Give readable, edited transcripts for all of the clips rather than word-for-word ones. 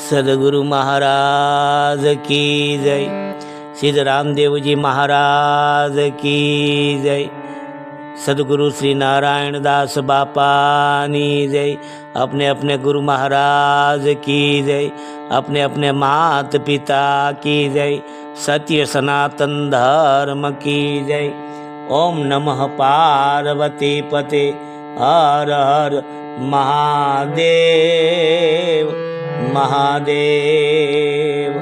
सदगुरु महाराज की जय। सिद्ध रामदेव जी महाराज की जय। सदगुरु श्री नारायण दास बापानी जय। अपने अपने गुरु महाराज की जय। अपने अपने मात पिता की जय। सत्य सनातन धर्म की जय। ओम नमः पार्वती पते हर हर महादेव महादेव।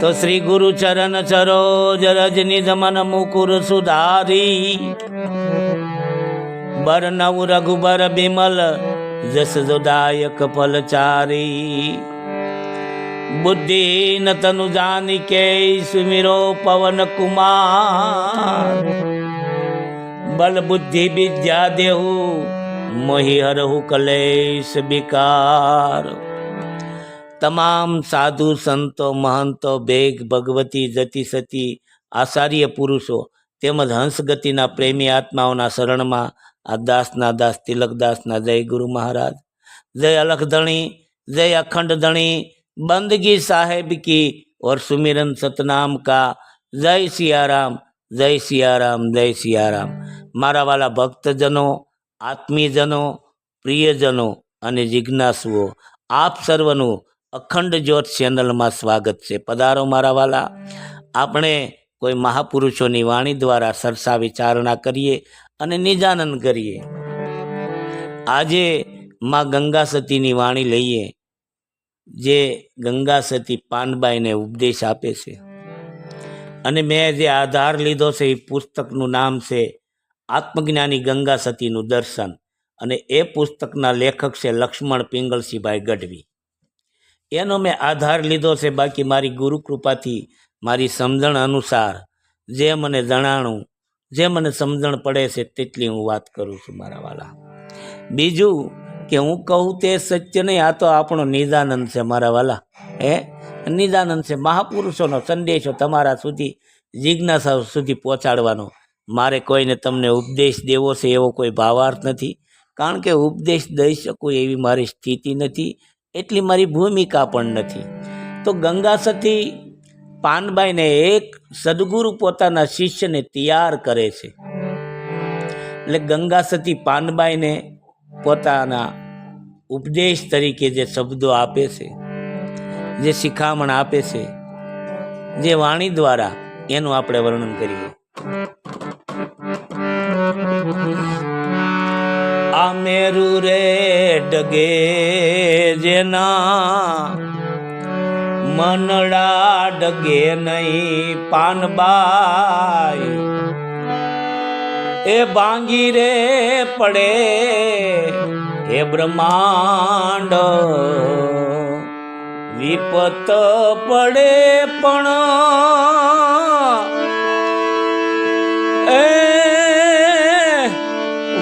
तो श्री गुरु चरण सरोज रज निज मन मुकुर सुधारी। बरनउ रघुबर बिमल जस जोदायक फलचारी। बुद्धि न तनु जानिके सुमिरो पवन कुमार। बल बुद्धि विद्या देहु मोहि हरहु कलेश विकार। तमाम साधु संतो महंतो बेग भगवती जति सती आचार्य पुरुषो તેમજ હંસગતિના પ્રેમી આત્માઓના શરણમાં આ દાસના દાસ તિલકદાસના જય ગુરુ મહારાજ। જય અલખધણી, જય અખંડ ધણી, बंदगी साहेब की और सुमिरन सतनाम का। जय सियाराम, जय सियाराम, जय सियाराम। मारा वाला भक्तजनों, आत्मीयजनों, प्रियजनों અને જિજ્ઞાસુઓ, આપ સર્વનું અખંડ જ્યોત ચેનલમાં સ્વાગત છે। પધારો મારા વાલા। આપણે કોઈ મહાપુરુષોની વાણી દ્વારા સરસા વિચારણા કરીએ અને નિજાનંદ કરીએ। આજે માં ગંગા સતીની વાણી લઈએ, જે ગંગા સતી પાનબાઈને ઉપદેશ આપે છે। અને મેં જે આધાર લીધો છે એ પુસ્તકનું નામ છે આત્મજ્ઞાની ગંગા સતીનું દર્શન। અને એ પુસ્તકના લેખક છે લક્ષ્મણ પિંગલસિંહભાઈ ગઢવી। એનો મેં આધાર લીધો છે। બાકી મારી ગુરુ કૃપાથી મારી સમજણ અનુસાર જે મને જણાણું, જે મને સમજણ પડે છે તેટલી હું વાત કરું છું મારા વાલા। બીજું કે હું કહું તે સત્ય નહીં, આ તો આપણો નિજાનંદ છે મારા વાલા। નિજાનંદ છે, મહાપુરુષોનો સંદેશો તમારા સુધી, જિજ્ઞાસા સુધી પહોંચાડવાનો। મારે કોઈને તમને ઉપદેશ દેવો છે એવો કોઈ ભાવાર્થ નથી, કારણ કે ઉપદેશ દઈ શકું એવી મારી સ્થિતિ નથી, એટલી મારી ભૂમિકા પણ નથી। તો ગંગા સતી પાનબાઈને એક સદગુરુ પોતાના શિષ્યને તૈયાર કરે છે। એટલે ગંગા સતી પાનબાઈને પોતાના ઉપદેશ તરીકે જે શબ્દો આપે છે, જે શિખામણ આપે છે, જે વાણી દ્વારા, એનું આપણે વર્ણન કરીએ। આ મેરુ રે ડગે જેના મનડા ડગે નહીં પાનબાઈ। એ ભાંગી રે પડે એ બ્રહ્માંડ। વિપત પડે પણ એ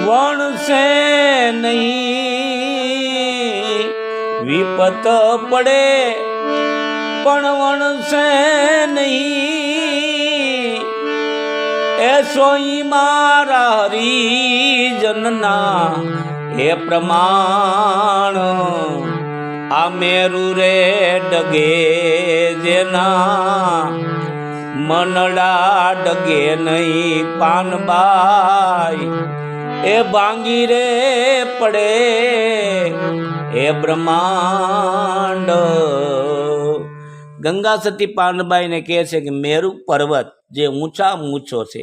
વણશે નહીં। વિપત પડે પણ વણશે નહીં। એ સોઈ મારા હરિજનના એ પ્રમાણ। આ મેરુ રે ડગે જેના મનડા ડગે નહીં પાનબાઈ। એ ભાંગી રે પડે એ બ્રહ્માંડ। ગંગા સતી પાનબાઈને કહે છે કે મેરુ પર્વત જે ઊંચા ઊંચો છે,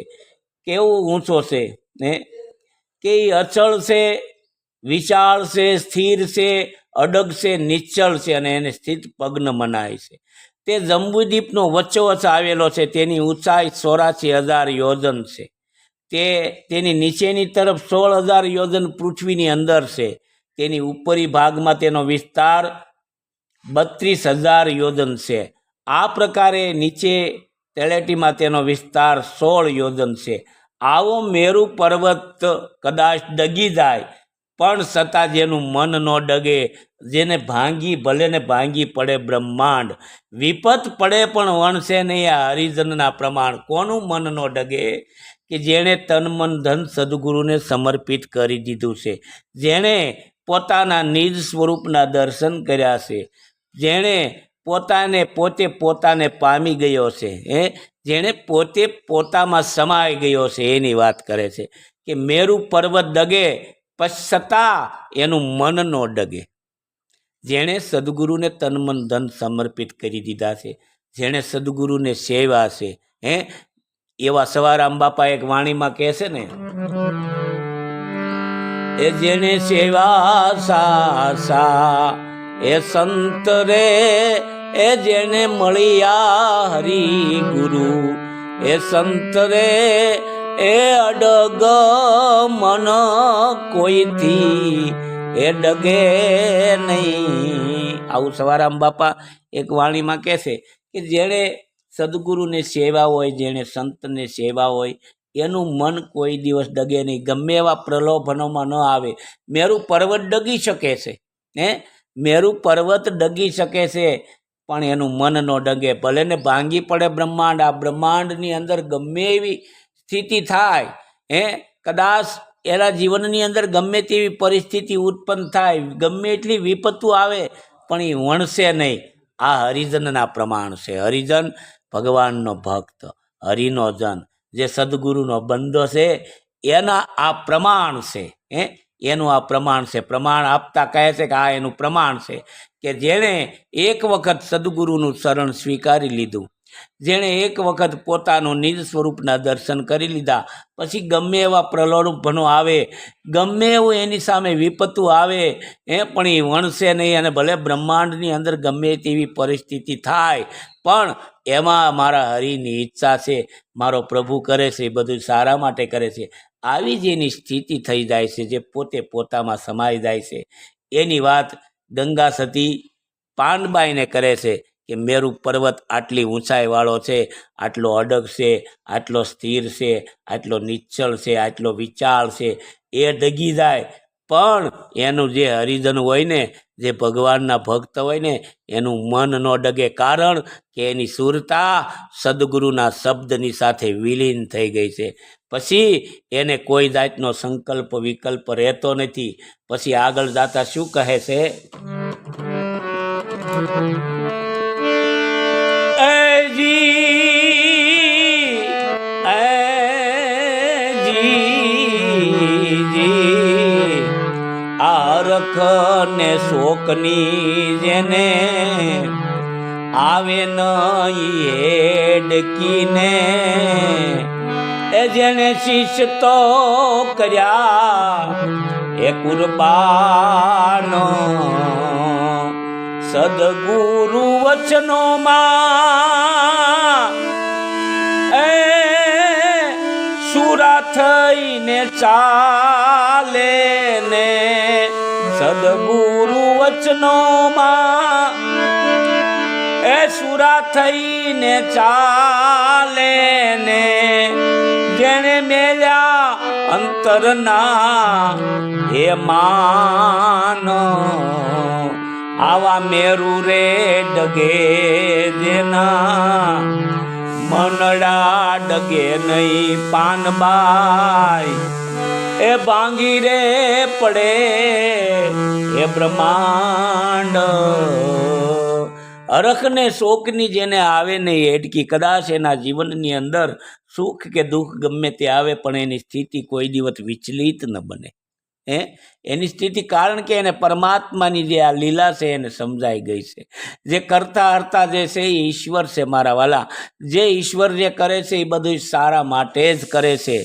કેવો ઊંચો છે ને, કે એ અચળ છે, વિશાળ છે, સ્થિર છે, અડગ છે, નિશ્ચળ છે અને એને સ્થિત પગ્ન મનાય છે। તે જંબુદ્વીપનો વચ્ચોવચ્ચ આવેલો છે। તેની ઊંચાઈ 84,000 યોજન છે। તેની નીચેની તરફ 16,000 યોજન પૃથ્વીની અંદર છે। તેની ઉપરી ભાગમાં તેનો વિસ્તાર 32,000 યોજન છે। આ પ્રકારે નીચે તળેટીમાં તેનો વિસ્તાર 16 યોજન છે। આવો મેરુ પર્વત કદાચ ડગી જાય પણ છતાં જેનું મન ન ડગે, જેને ભાંગી ભલે ને ભાંગી પડે બ્રહ્માંડ। વિપત પડે પણ વણશે નહીં આ હરિજનના પ્રમાણ। કોનું મન ન ડગે? કે જેણે તન મન ધન સદગુરુને સમર્પિત કરી દીધું છે, જેણે પોતાના નિજ સ્વરૂપના દર્શન કર્યા છે, જેણે પોતાને પામી ગયો છે, જેણે પોતામાં સમાઈ ગયો છે, એની વાત કરે છે કે મેરુ પર્વત ડગે છતાં એનું મન ન ડગે. જેણે સદગુરુને તન મન ધન સમર્પિત કરી દીધા છે, જેણે સદગુરુને સેવા છે, એવા સવારામ બાપા એક વાણીમાં કહે છે ને, એ જેને સેવા સા એ સંત રે, એ જેને મળ્યા હરિ ગુરુ, એ સંત રે એ અડગ મન કોઈથી એ ડગે નહીં. આવું સવારામ બાપા એક વાણીમાં કહે છે કે જેણે સદગુરુને સેવા હોય, જેણે સંતને સેવા હોય, એનું મન કોઈ દિવસ ડગે નહીં, ગમે એવા પ્રલોભનોમાં ન આવે. મેરુ પર્વત ડગી શકે છે, મેરુ પર્વત ડગી શકે છે, પણ એનું મન ન ડગે. ભલે ને ભાંગી પડે બ્રહ્માંડ, આ બ્રહ્માંડની અંદર ગમે એવી સ્થિતિ થાય, કદાચ એના જીવનની અંદર ગમે તેવી પરિસ્થિતિ ઉત્પન્ન થાય, ગમે એટલી વિપત્તુ આવે, પણ એ વણશે નહીં. આ હરિજનના પ્રમાણ છે. હરિજન ભગવાનનો ભક્ત, હરિનો જન, જે સદગુરુનો બંધો છે, એના આ પ્રમાણ છે. એનું આ પ્રમાણ છે. પ્રમાણ આપતા કહે છે કે આ એનું પ્રમાણ છે કે જેણે એક વખત સદગુરુનું શરણ સ્વીકારી લીધું, જેણે એક વખત પોતાનું નિજ સ્વરૂપના દર્શન કરી લીધા, પછી ગમે એવા પ્રલોભનો આવે, ગમે એવું એની સામે વિપત્તુ આવે, પણ એ વણશે નહીં. અને ભલે બ્રહ્માંડની અંદર ગમે તેવી પરિસ્થિતિ થાય, પણ એમાં મારા હરિની ઈચ્છા છે, મારો પ્રભુ કરે છે, એ બધું સારા માટે કરે છે. આવી જ એની સ્થિતિ થઈ જાય છે, જે પોતામાં સમાઈ જાય છે. એની વાત ગંગા સતી પાંડબાઈને કરે છે કે મેરુ પર્વત આટલી ઊંચાઈવાળો છે, આટલો અડગ છે, આટલો સ્થિર છે, આટલો નિશ્ચળ છે, આટલો વિચાર છે, એ ડગી જાય. પણ એનું જે હરિજન હોય ને, જે ભગવાનના ભક્ત હોય ને, એનું મન ન ડગે. કારણ કે એની સુરતા સદગુરુના શબ્દની સાથે વિલીન થઈ ગઈ છે. પછી એને કોઈ જાતનો સંકલ્પ વિકલ્પ રહેતો નથી. પછી આગળ જાતા શું કહે છે, આરખ ને શોકની જેને આવે નહીં હેડકીને, એ જેને શીશ તો કર્યા એ કુરબાનો, સદગુરુ વચનોમાં સુરા થઈને ચાલે ને, સદગુરુ વચનોમાં સુરા થઈને ચાલે ને, જેણે મેલ્યા અંતરના હે માનો, આવા મેરુ રે ડગે જેના મનડા ડગે નહીં. પાનબાઈ એ ભાંગી રે પડે એ બ્રહ્માંડ. અરખને શોકની જેને આવે નહીં હેડકી, કદાચ એના જીવનની અંદર સુખ કે દુઃખ ગમે તે આવે, પણ એની સ્થિતિ કોઈ દિવસ વિચલિત ન બને. એની સ્થિતિ, કારણ કે એને પરમાત્માની જે આ લીલા છે એને સમજાઈ ગઈ છે. જે કરતા હરતા જે છે એ ઈશ્વર છે મારા વાલા. જે ઈશ્વર જે કરે છે એ બધું સારા માટે જ કરે છે.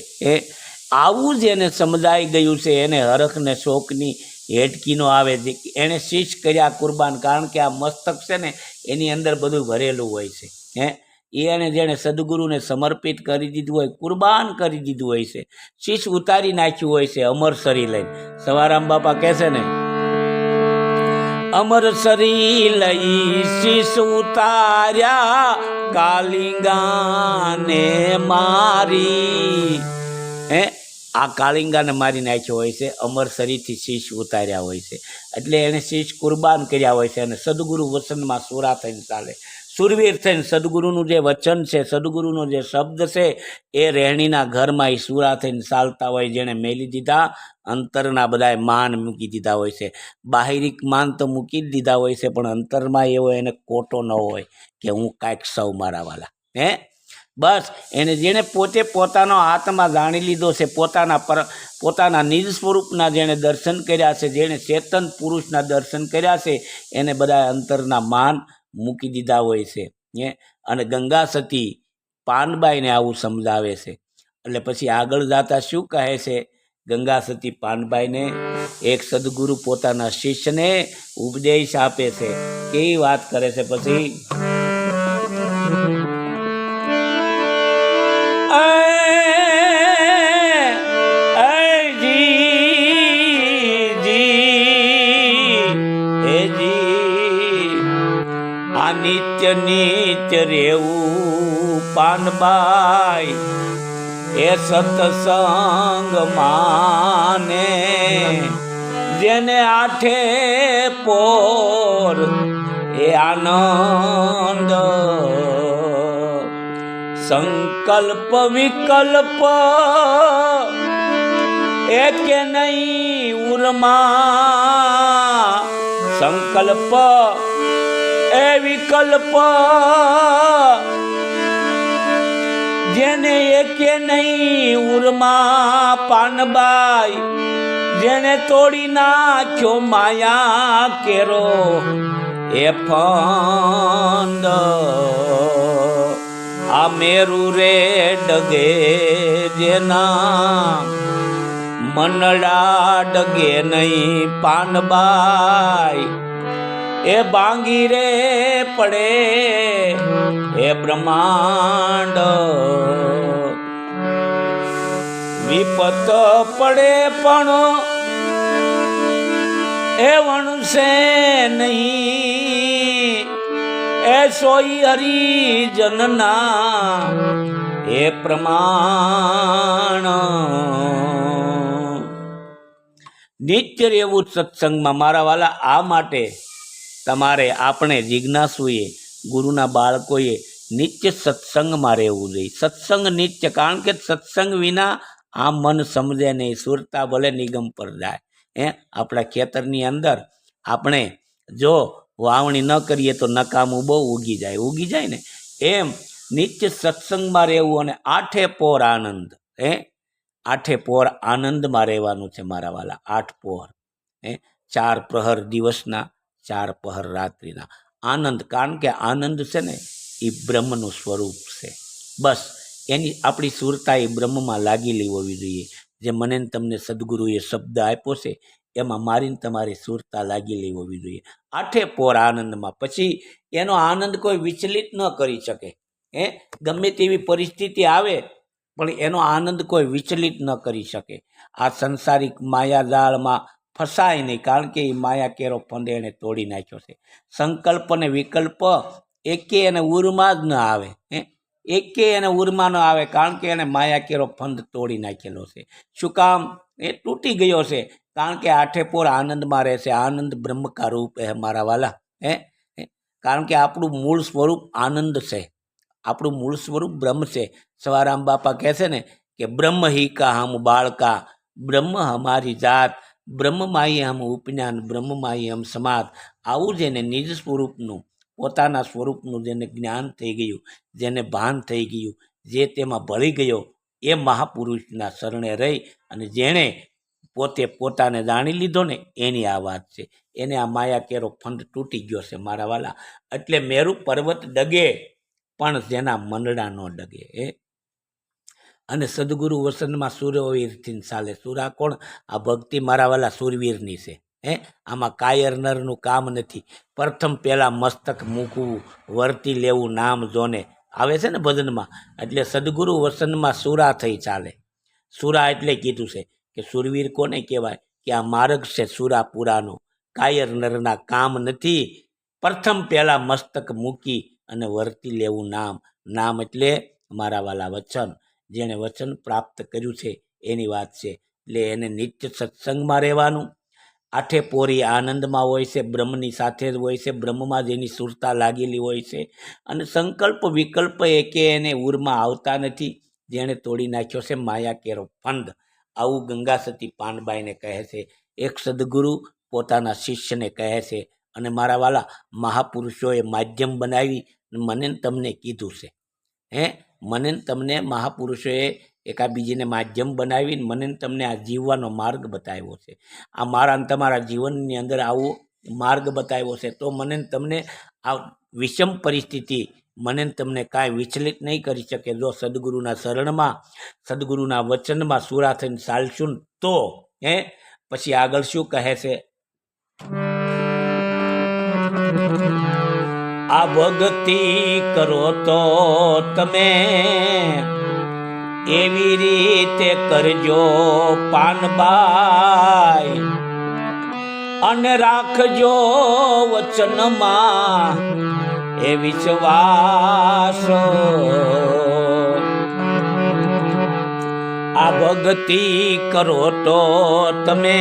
આવું જ એને સમજાઈ ગયું છે. એને હરખ ને શોકની હેડકીનો આવે. એણે શીશ કર્યા કુરબાન, કારણ કે આ મસ્તક છે ને એની અંદર બધું ભરેલું હોય છે. એને જેણે સદગુરુને સમર્પિત કરી દીધું હોય, કુરબાન કરી દીધું હોય છે, શીશ ઉતારી નાખ્યું હોય છે અમર શરી લઈને. સવારામ બાપા કહે છે ને, અમર શરી લઈ શીશ ઉતાર્યા કાલિંગાને મારી. આ કાલિંગાને મારી નાખ્યો હોય છે, અમર શરીરથી શીશ ઉતાર્યા હોય છે. એટલે એને શીશ કુરબાન કર્યા હોય છે. અને સદગુરુ વચનમાં સોરા થઈને ચાલે. સુરવીર થઈને સદગુરુનું જે વચન છે, સદગુરુનો જે શબ્દ છે, એ રહેણીના ઘરમાં એ સુરા થઈને ચાલતા હોય. જેણે મેલી દીધા અંતરના બધાય માન મૂકી દીધા હોય છે. બાહિરિક માન તો મૂકી જ દીધા હોય છે, પણ અંતરમાં એવો એને કોટો ન હોય કે હું કાંઈક સૌ મારા વાલા. બસ એને જેણે પોતે પોતાનો આત્મા જાણી લીધો છે, પોતાના નિજ સ્વરૂપના જેણે દર્શન કર્યા છે, જેણે ચેતન પુરુષના દર્શન કર્યા છે, એને બધા અંતરના માન મૂકી દીધા હોય છે. અને ગંગા સતી પાનબાઈને આવું સમજાવે છે. એટલે પછી આગળ જતા શું કહે છે? ગંગા સતી પાનબાઈને એક સદગુરુ પોતાના શિષ્યને ઉપદેશ આપે છે. કેવી વાત કરે છે પછી? નિત્ય નિત્ય રેવું પાનબાઈ એ સત્સંગ માને, જેને આઠે પોર એ આનંદ, સંકલ્પ વિકલ્પ એ કે નહીં ઉરમાં, સંકલ્પ એ વિકલ્પ જેને એકે નહીં ઉરમાં પાનબાઈ, જેને તોડી નાખ્યો માયા કેરો એ ફંદ, આ મેરુ રે ડગે જેના મનડા ડગે નહીં પાનબાઈ, એ બાંગી રે પડે એ બ્રહ્માંડ, વિપત પડે પણ એ વણશે નહીં, એ સોઈ હરિજનના એ પ્રમાણ. નિત્ય રહેવું સત્સંગમાં મારા વાલા. આ માટે તમારે આપણે જિજ્ઞાસુએ ગુરુના બાળકોએ નિત્ય સત્સંગમાં રહેવું જોઈએ. સત્સંગ નિત્ય, કારણ કે સત્સંગ વિના આ મન સમજે નહીં. સુરતા ભલે નિગમ પર જાય. આપણા ખેતરની અંદર આપણે જો વાવણી ન કરીએ તો નકામું બહુ ઉગી જાય ને, એમ નિત્ય સત્સંગમાં રહેવું. અને આઠે પોર આનંદ, આઠે પોર આનંદમાં રહેવાનું છે મારા વાલા. 8 પોર, 4 પ્રહર દિવસના, 4 પ્રહર રાત્રિના આનંદ. કારણ કે આનંદ છે ને એ બ્રહ્મનું સ્વરૂપ છે. બસ એની આપણી સુરતા એ બ્રહ્મમાં લાગેલી હોવી જોઈએ. જે મને તમને સદગુરુએ શબ્દ આપ્યો છે એમાં મારીને તમારી સુરતા લાગેલી હોવી જોઈએ. 8 પોર આનંદમાં. પછી એનો આનંદ કોઈ વિચલિત ન કરી શકે. ગમે તેવી પરિસ્થિતિ આવે પણ એનો આનંદ કોઈ વિચલિત ન કરી શકે. આ સંસારિક માયાજાળમાં ફસાય નહીં, કારણ કે એ માયા કેરો ફંદ એને તોડી નાખ્યો છે. સંકલ્પ અને વિકલ્પ એકે એને ઉરમાં જ ન આવે, એકે એને ઉરમાં ન આવે, કારણ કે એને માયા કેરો ફંદ તોડી નાખેલો છે. શું કામ? એ તૂટી ગયો છે. કારણ કે 8 પોર આનંદમાં રહેશે. આનંદ બ્રહ્મ કા રૂપ હે મારા વાલા. કારણ કે આપણું મૂળ સ્વરૂપ આનંદ છે, આપણું મૂળ સ્વરૂપ બ્રહ્મ છે. સવારામ બાપા કહે છે ને કે બ્રહ્મ હિ કા હમ બાળકા, બ્રહ્મ હમારી જાત, બ્રહ્મમાયી હમ ઉપજ્ઞાન, બ્રહ્મમાયી હમ સમાત. આવું જેને નિજ સ્વરૂપનું, પોતાના સ્વરૂપનું જેને જ્ઞાન થઈ ગયું, જેને ભાન થઈ ગયું, જે તેમાં ભળી ગયો, એ મહાપુરુષના શરણે રહી અને જેણે પોતે પોતાને જાણી લીધો ને એની આ વાત છે. એને આ માયા કેરો ફંદ તૂટી ગયો છે મારા વાલા. એટલે મેરુ પર્વત ડગે પણ જેના મંડળા ન ડગે. અને સદગુરુ વસનમાં સુરવીરથી ચાલે. સુરા કોણ? આ ભક્તિ મારા વાલા સુરવીરની છે. આમાં કાયર નરનું કામ નથી. પ્રથમ પહેલા મસ્તક મૂકવું, વર્તી લેવું નામ જોને આવે છે ને ભજનમાં. એટલે સદગુરુ વસનમાં સુરા થઈ ચાલે. સુરા એટલે કીધું છે કે સુરવીર કોને કહેવાય? કે આ માર્ગ છે સુરાપુરાનો. કાયર નરના કામ નથી. પ્રથમ પહેલા મસ્તક મૂકી અને વર્તી લેવું નામ. નામ એટલે મારા વાલા વચન. જેણે વચન પ્રાપ્ત કર્યું છે એની વાત છે. એટલે એને નિત્ય સત્સંગમાં રહેવાનું. આઠે પોરી આનંદમાં હોય છે, બ્રહ્મની સાથે જ હોય છે, બ્રહ્મમાં જ એની સુરતા લાગેલી હોય છે, અને સંકલ્પ વિકલ્પ એકે એને ઉરમાં આવતા નથી, જેણે તોડી નાખ્યો છે માયા કેરો ફંદ. આવું ગંગા સતી પાનબાઈને કહે છે. એક સદગુરુ પોતાના શિષ્યને કહે છે, અને મારા વાલા મહાપુરુષોએ માધ્યમ બનાવી મને તમને કીધું છે. મને તમને મહાપુરુષોએ એકાબીજીને માધ્યમ બનાવીને મને તમને આ જીવવાનો માર્ગ બતાવ્યો છે. આ મારા તમારા જીવનની અંદર આવો માર્ગ બતાવ્યો છે. તો મને તમને આ વિષમ પરિસ્થિતિ મને તમને કાંઈ વિચલિત નહીં કરી શકે. જો સદગુરુના શરણમાં, સદગુરુના વચનમાં સુરા થઈને ચાલશું તો પછી આગળ શું કહે છે? આ ભક્તિ કરો તો તમે એવી રીતે કરજો પાનબાઈ, અને રાખજો વચનમાં એ વિશ્વાસ. આ ભક્તિ કરો તો તમે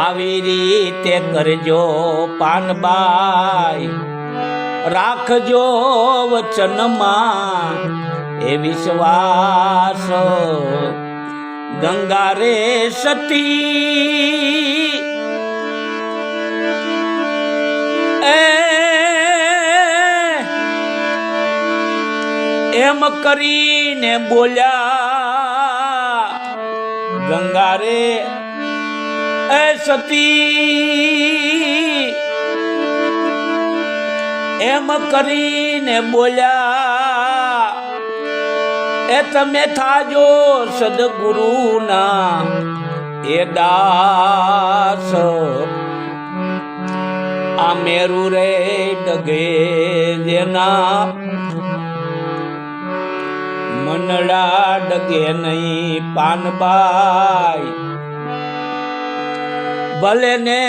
આવી રીતે કરજો પાનબાઈ, રાખજો વચનમાં એ વિશ્વાસ. ગંગા રે સતી એમ કરીને બોલ્યા. ગંગા રે સતી એમ કરીને બોલ્યા, એ તમે થાજો સદગુરુના એ દાસ. આ મેરુ રે ડગે જેના મનડા ડગે નહીં પાનબાઈ, ભલે ને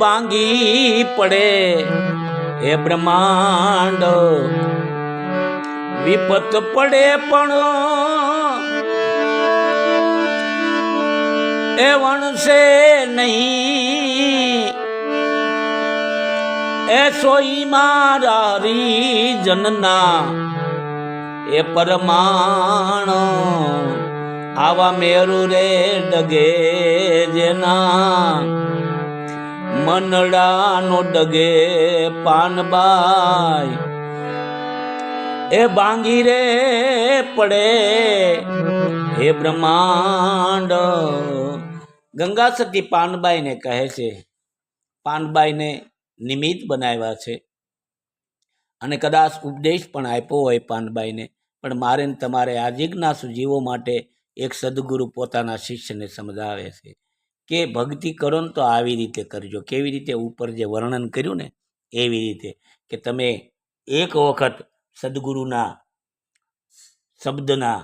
ભાંગી પડે એ બ્રહ્માંડ, વિપત પડે પણ એ વણશે નહીં. એ સોઈ મારા હરિજનના એ પરમાણ. આવા મેરુ રે ડગે જેના મનડાનો ડગે પાનબાઈ, એ ભાંગી રે પડે એ બ્રહ્માંડ. ગંગા સતી પાનબાઈને કહે છે. પાનબાઈને નિમિત્ત બનાવ્યા છે, અને કદાચ ઉપદેશ પણ આપ્યો હોય પાનબાઈને. પણ મારે તમારે આ જિજ્ઞાસુ જીવો માટે એક સદગુરુ પોતાના શિષ્યને સમજાવે છે કે ભક્તિ કરો ને તો આવી રીતે કરજો. કેવી રીતે? ઉપર જે વર્ણન કર્યું ને એવી રીતે, કે તમે એક વખત સદગુરુના શબ્દના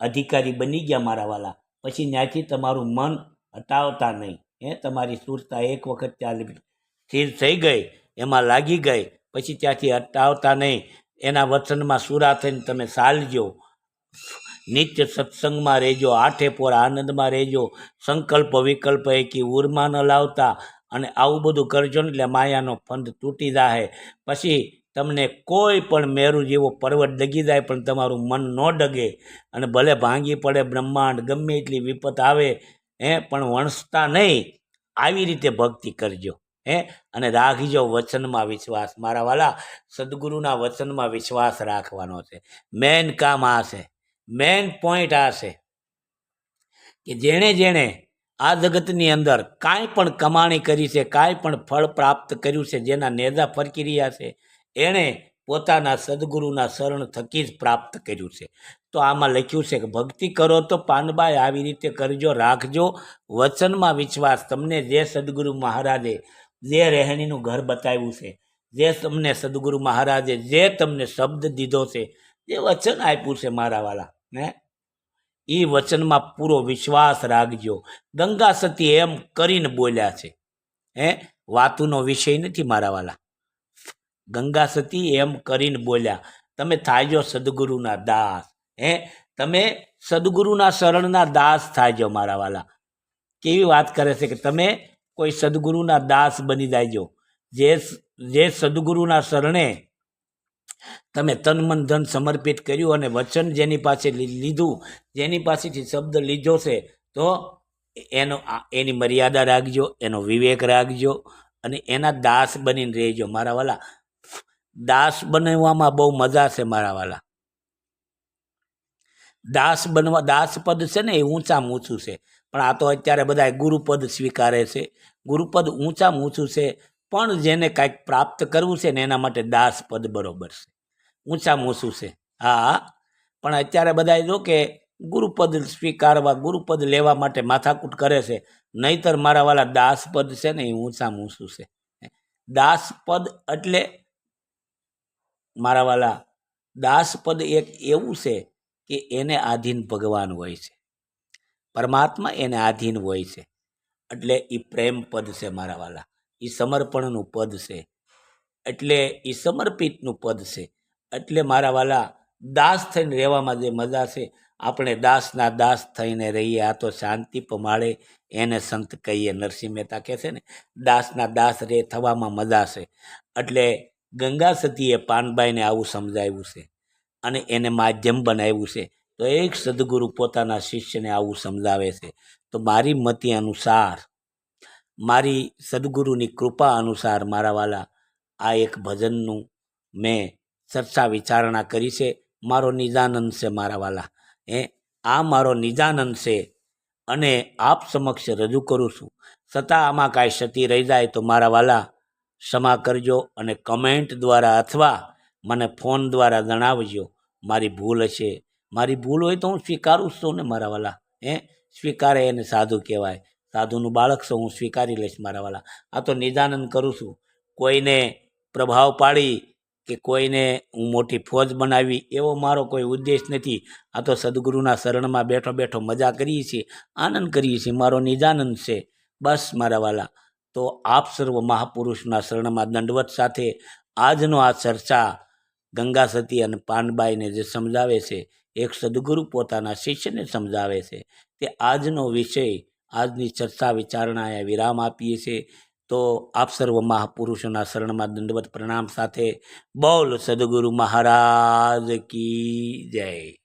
અધિકારી બની ગયા મારા વાલા, પછી ત્યાંથી તમારું મન હટાવતા નહીં. તમારી સુરતા એક વખત ત્યાં સ્થિર થઈ ગઈ, એમાં લાગી ગઈ, પછી ત્યાંથી હટાવતા નહીં. એના વચનમાં સુરા થઈને તમે ચાલજો, નિત્ય સત્સંગમાં રહેજો, આઠે પોર આનંદમાં રહેજો, સંકલ્પ વિકલ્પ એકી ઉરમાં ન લાવતા, અને આવું બધું કરજો ને એટલે માયાનો ફંદ તૂટી જાય. પછી તમને કોઈ પણ મેરુ જેવો પર્વત ડગી જાય પણ તમારું મન ન ડગે, અને ભલે ભાંગી પડે બ્રહ્માંડ, ગમે એટલી વિપત આવે પણ વણસતા નહીં. આવી રીતે ભક્તિ કરજો. અને રાખજો વચનમાં વિશ્વાસ. મારા વાલા, સદગુરુના વચનમાં વિશ્વાસ રાખવાનો છે. મેન કામ આ છે, મેન પોઈન્ટ આ છે કે જેણે જેણે આ જગતની અંદર કાંઈ પણ કમાણી કરી છે, કાંઈ પણ ફળ પ્રાપ્ત કર્યું છે, જેના નેજા ફરકી રહ્યા છે, એણે પોતાના સદગુરુના શરણ થકી જ પ્રાપ્ત કર્યું છે. તો આમાં લખ્યું છે કે ભક્તિ કરો તો પાનબાઈ આવી રીતે કરજો, રાખજો વચનમાં વિશ્વાસ. તમને જે સદગુરુ મહારાજે જે રહેણીનું ઘર બતાવ્યું છે, જે તમને સદગુરુ મહારાજે જે તમને શબ્દ દીધો છે, જે વચન આપ્યું છે મારા વાલા, એ વચનમાં પૂરો વિશ્વાસ રાખજો. ગંગા સતી એમ કરીને બોલ્યા છે. વાતુનો વિષય નથી મારા વાલા. ગંગા સતી એમ કરીને બોલ્યા. તમે થાજો સદગુરુના દાસ. તમે સદગુરુના શરણના દાસ થાજો મારા વાલા. કેવી વાત કરે છે કે તમે કોઈ સદગુરુના દાસ બની જાયજો. જે સદગુરુના શરણે તમે તન મન ધન સમર્પિત કર્યું અને વચન જેની પાસે લીધું, જેની પાસેથી શબ્દ લીધો છે, તો એની મર્યાદા રાખજો, એનો વિવેક રાખજો અને એના દાસ બનીને રહેજો. મારા વાલા, દાસ બનવામાં બહુ મજા છે મારા વાલા. દાસ પદ છે ને એ ઊંચામાં ઊંચું છે, પણ આ તો અત્યારે બધા ગુરુપદ સ્વીકારે છે. ગુરુપદ ઊંચામાં ઊંચું છે, પણ જેને કાંઈક પ્રાપ્ત કરવું છે ને એના માટે દાસ પદ બરોબર છે, ઊંચામાં ઊંચું છે. હા, પણ અત્યારે બધા જો કે ગુરુપદ સ્વીકારવા, ગુરુપદ લેવા માટે માથાકૂટ કરે છે. નહીતર મારા વાલા દાસપદ છે ને એ ઊંચામાં ઊંચું છે. દાસપદ એટલે મારા વાલા, દાસપદ એક એવું છે કે એને આધીન ભગવાન હોય છે, પરમાત્મા એને આધીન હોય છે. એટલે એ પ્રેમ પદ છે મારા વાલા, એ સમર્પણનું પદ છે, એટલે એ સમર્પિતનું પદ છે. એટલે મારા વાલા, દાસ થઈને રહેવામાં જે મજા છે, આપણે દાસના દાસ થઈને રહીએ, આ તો શાંતિ પમાડે એને સંત કહીએ. નરસિંહ મહેતા કહે છે ને, દાસના દાસ રે થવામાં મજા છે. એટલે ગંગા સતીએ પાનબાઈને આવું સમજાવ્યું છે અને એને માધ્યમ બનાવ્યું છે. તો એક સદગુરુ પોતાના શિષ્યને આવું સમજાવે છે. તો મારી મતિ અનુસાર, મારી સદગુરુની કૃપા અનુસાર મારા વાલા, આ એક ભજનનું મેં ચર્ચા વિચારણા કરી છે. મારો નિજાનંદ છે મારા વાલા, આ મારો નિજાનંદ છે અને આપ સમક્ષ રજૂ કરું છું. છતાં આમાં કાંઈ ક્ષતિ રહી જાય તો મારા વાલા ક્ષમા કરજો અને કમેન્ટ દ્વારા અથવા મને ફોન દ્વારા જણાવજો. મારી ભૂલ હશે, મારી ભૂલ હોય તો હું સ્વીકારું છું ને મારા વાલા. સ્વીકારે એને સાધુ કહેવાય. સાધુનું બાળક છું, હું સ્વીકારી લઈશ મારા વાલા. આ તો નિજાનંદ કરું છું. કોઈને પ્રભાવ પાડી કે કોઈને હું મોટી ફોજ બનાવી એવો મારો કોઈ ઉદ્દેશ નથી. આ તો સદગુરુના શરણમાં બેઠો બેઠો મજા કરીએ છીએ, આનંદ કરીએ છીએ. મારો નિજાનંદ છે બસ મારા વાલા. તો આપ સર્વ મહાપુરુષના શરણમાં દંડવત સાથે આજનો આ ચર્ચા ગંગા સતી અને પાનબાઈને જે સમજાવે છે, એક સદગુરુ પોતાના શિષ્યને સમજાવે છે, તે આજનો વિષય, આજની ચર્ચા વિચારણાએ વિરામ આપીએ છીએ. તો આપ સર્વ મહાપુરુષોના શરણમાં દંડવત પ્રણામ સાથે બોલ સદગુરુ મહારાજ કી જય.